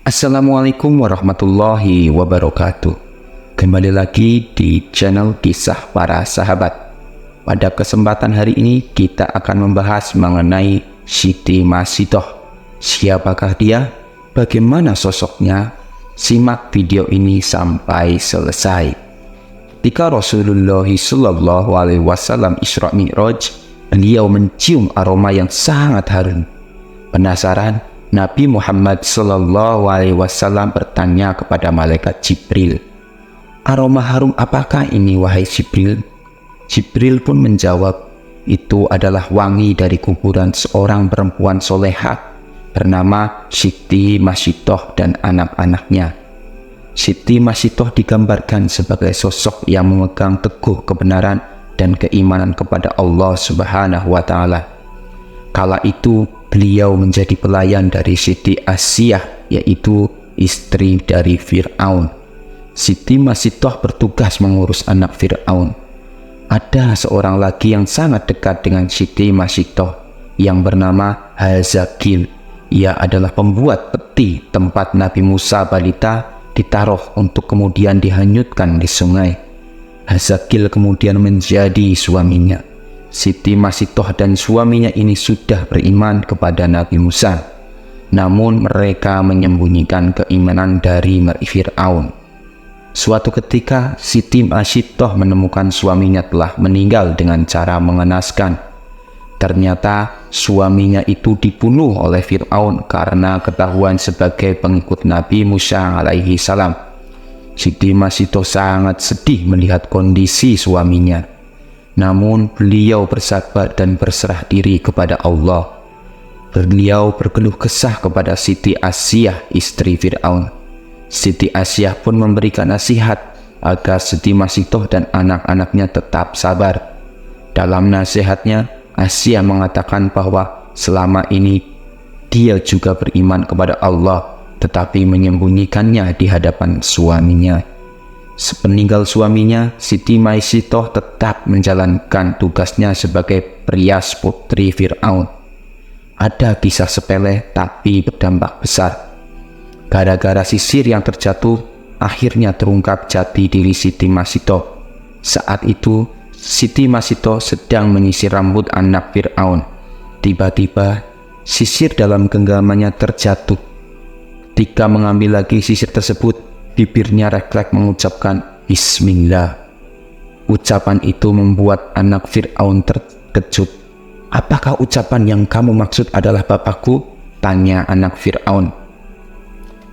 Assalamualaikum warahmatullahi wabarakatuh. Kembali lagi di channel Kisah Para Sahabat. Pada kesempatan hari ini kita akan membahas mengenai Siti Masitoh. Siapakah dia? Bagaimana sosoknya? Simak video ini sampai selesai. Ketika Rasulullah SAW Isra Mi'raj, beliau mencium aroma yang sangat harum. Penasaran, Nabi Muhammad SAW bertanya kepada malaikat Jibril, "Aroma harum apakah ini, wahai Jibril?" Jibril pun menjawab, "Itu adalah wangi dari kuburan seorang perempuan soleha bernama Siti Masitoh dan anak-anaknya." Siti Masitoh digambarkan sebagai sosok yang memegang teguh kebenaran dan keimanan kepada Allah Subhanahu wa Ta'ala. Kala itu beliau menjadi pelayan dari Siti Asiyah, yaitu istri dari Fir'aun. Siti Masitoh bertugas mengurus anak Fir'aun. Ada seorang lagi yang sangat dekat dengan Siti Masitoh yang bernama Hazakil. Ia adalah pembuat peti tempat Nabi Musa balita ditaruh untuk kemudian dihanyutkan di sungai. Hazakil kemudian menjadi suaminya. Siti Masitoh dan suaminya ini sudah beriman kepada Nabi Musa, namun mereka menyembunyikan keimanan dari Fir'aun. Suatu ketika Siti Masitoh menemukan suaminya telah meninggal dengan cara mengenaskan. Ternyata suaminya itu dibunuh oleh Fir'aun karena ketahuan sebagai pengikut Nabi Musa alaihi salam. Siti Masitoh sangat sedih melihat kondisi suaminya. Namun beliau bersabar dan berserah diri kepada Allah. Beliau berkeluh kesah kepada Siti Asiyah, istri Fir'aun. Siti Asiyah pun memberikan nasihat agar Siti Masitoh dan anak-anaknya tetap sabar. Dalam nasihatnya, Asiyah mengatakan bahwa selama ini dia juga beriman kepada Allah, tetapi menyembunyikannya di hadapan suaminya. Sepeninggal suaminya, Siti Masitoh tetap menjalankan tugasnya sebagai perias putri Fir'aun. Ada kisah sepele tapi berdampak besar. Gara-gara sisir yang terjatuh, akhirnya terungkap jati diri Siti Masitoh. Saat itu, Siti Masitoh sedang menyisir rambut anak Fir'aun. Tiba-tiba, sisir dalam genggamannya terjatuh. Ketika mengambil lagi sisir tersebut, bibirnya refleks mengucapkan Bismillah. Ucapan itu membuat anak Fir'aun terkejut. "Apakah ucapan yang kamu maksud adalah bapakku?" tanya anak Fir'aun.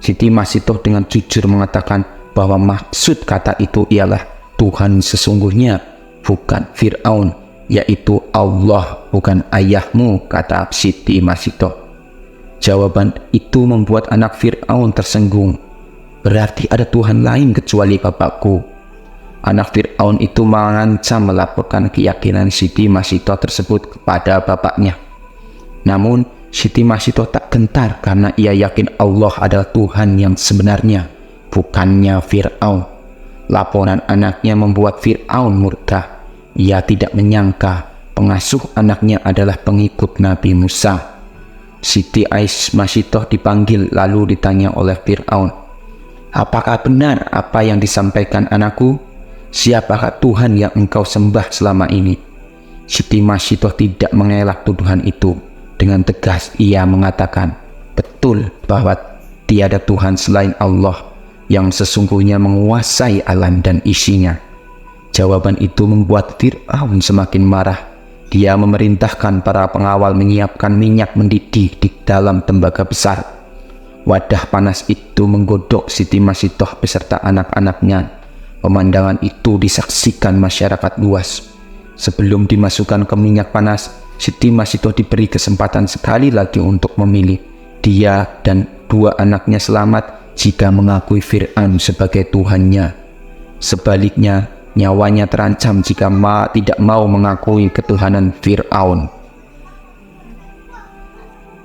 Siti Masitoh dengan jujur mengatakan bahwa maksud kata itu ialah Tuhan sesungguhnya, bukan Fir'aun, yaitu Allah, bukan ayahmu, kata Siti Masitoh. Jawaban itu membuat anak Fir'aun tersenggung. "Berarti ada Tuhan lain kecuali bapakku." Anak Fir'aun itu mengancam melaporkan keyakinan Siti Masitoh tersebut kepada bapaknya. Namun Siti Masitoh tak gentar karena ia yakin Allah adalah Tuhan yang sebenarnya, bukannya Fir'aun. Laporan anaknya membuat Fir'aun murka. Ia tidak menyangka pengasuh anaknya adalah pengikut Nabi Musa. Siti Masitoh dipanggil lalu ditanya oleh Fir'aun, "Apakah benar apa yang disampaikan anakku? Siapakah Tuhan yang engkau sembah selama ini?" Siti Masitoh tidak mengelak tuduhan itu. Dengan tegas ia mengatakan, "Betul bahwa tiada Tuhan selain Allah yang sesungguhnya menguasai alam dan isinya." Jawaban itu membuat Fir'aun semakin marah. Dia memerintahkan para pengawal menyiapkan minyak mendidih di dalam tembaga besar. Wadah panas itu menggodok Siti Masitoh beserta anak-anaknya. Pemandangan itu disaksikan masyarakat luas. Sebelum dimasukkan ke minyak panas, Siti Masitoh diberi kesempatan sekali lagi untuk memilih. Dia dan dua anaknya selamat jika mengakui Fir'aun sebagai Tuhannya. Sebaliknya, nyawanya terancam jika tidak mau mengakui ketuhanan Fir'aun.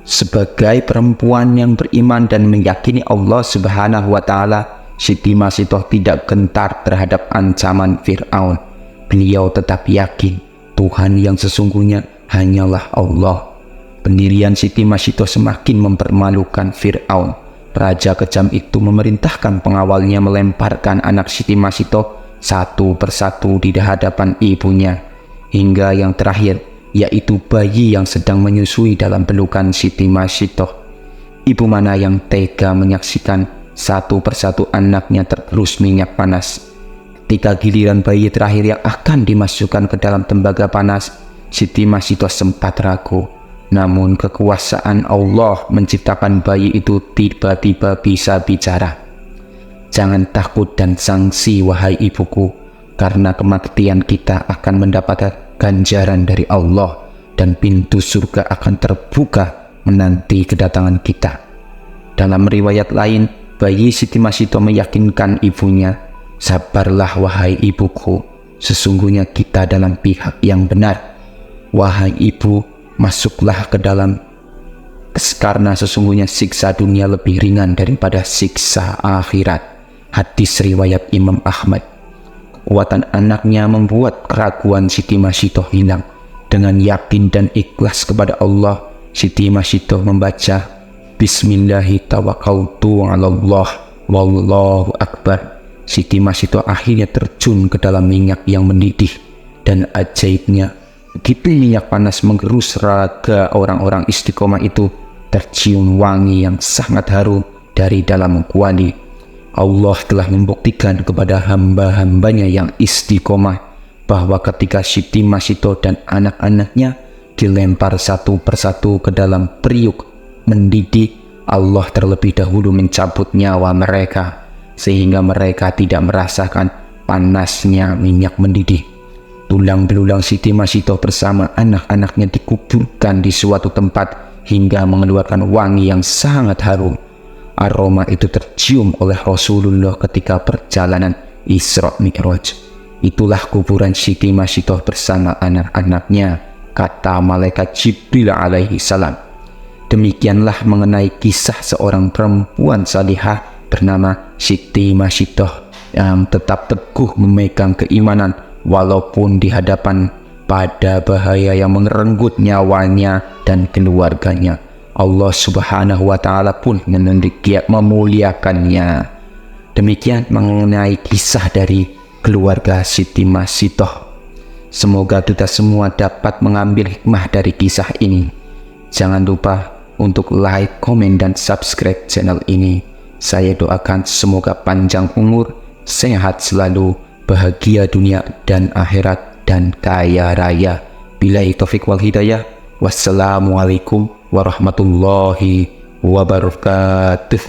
Sebagai perempuan yang beriman dan meyakini Allah Subhanahu wa Ta'ala, Siti Masitoh tidak gentar terhadap ancaman Fir'aun. Beliau tetap yakin Tuhan yang sesungguhnya hanyalah Allah. Pendirian Siti Masito semakin mempermalukan Fir'aun. Raja kejam itu memerintahkan pengawalnya melemparkan anak Siti Masito satu persatu di hadapan ibunya, hingga yang terakhir, yaitu bayi yang sedang menyusui dalam pelukan Siti Masito. Ibu mana yang tega menyaksikan satu persatu anaknya tergerus minyak panas. Ketika giliran bayi terakhir yang akan dimasukkan ke dalam tembaga panas, Siti Masito sempat ragu. Namun kekuasaan Allah menciptakan bayi itu tiba-tiba bisa bicara. Jangan takut dan sangsi wahai ibuku, karena kematian kita akan mendapatkan ganjaran dari Allah dan pintu surga akan terbuka menanti kedatangan kita. Dalam riwayat lain, bayi Siti Masito meyakinkan ibunya, sabarlah wahai ibuku, sesungguhnya kita dalam pihak yang benar. Wahai ibu, masuklah ke dalam, karena sesungguhnya siksa dunia lebih ringan daripada siksa akhirat. Hadis riwayat Imam Ahmad. Kekuatan anaknya membuat keraguan Siti Masito hilang. Dengan yakin dan ikhlas kepada Allah, Siti Masito membaca Bismillahi tawakkaltu 'alallah wallahu akbar. Siti Masito akhirnya terjun ke dalam minyak yang mendidih, dan ajaibnya, begitu minyak panas menggerus raga orang-orang istiqomah itu, tercium wangi yang sangat harum dari dalam kuali. Allah telah membuktikan kepada hamba-hambanya yang istiqomah bahwa ketika Siti Masito dan anak-anaknya dilempar satu persatu ke dalam periuk mendidih, Allah terlebih dahulu mencabut nyawa mereka, sehingga mereka tidak merasakan panasnya minyak mendidih. Tulang belulang Siti Masito bersama anak-anaknya dikuburkan di suatu tempat hingga mengeluarkan wangi yang sangat harum. Aroma itu tercium oleh Rasulullah ketika perjalanan Isra Mi'raj. Itulah kuburan Siti Masito bersama anak-anaknya, kata malaikat Jibril alaihi salam. Demikianlah mengenai kisah seorang perempuan salihah bernama Siti Masito yang tetap teguh memegang keimanan walaupun di hadapan pada bahaya yang merenggut nyawanya dan keluarganya. Allah Subhanahu wa Ta'ala pun memuliakannya. Demikian mengenai kisah dari keluarga Siti Masito. Semoga kita semua dapat mengambil hikmah dari kisah ini. Jangan lupa untuk like, komen, dan subscribe channel ini. Saya doakan semoga panjang umur, sehat selalu, bahagia dunia dan akhirat, dan kaya raya. Billahi taufik wal hidayah. Wassalamualaikum warahmatullahi wabarakatuh.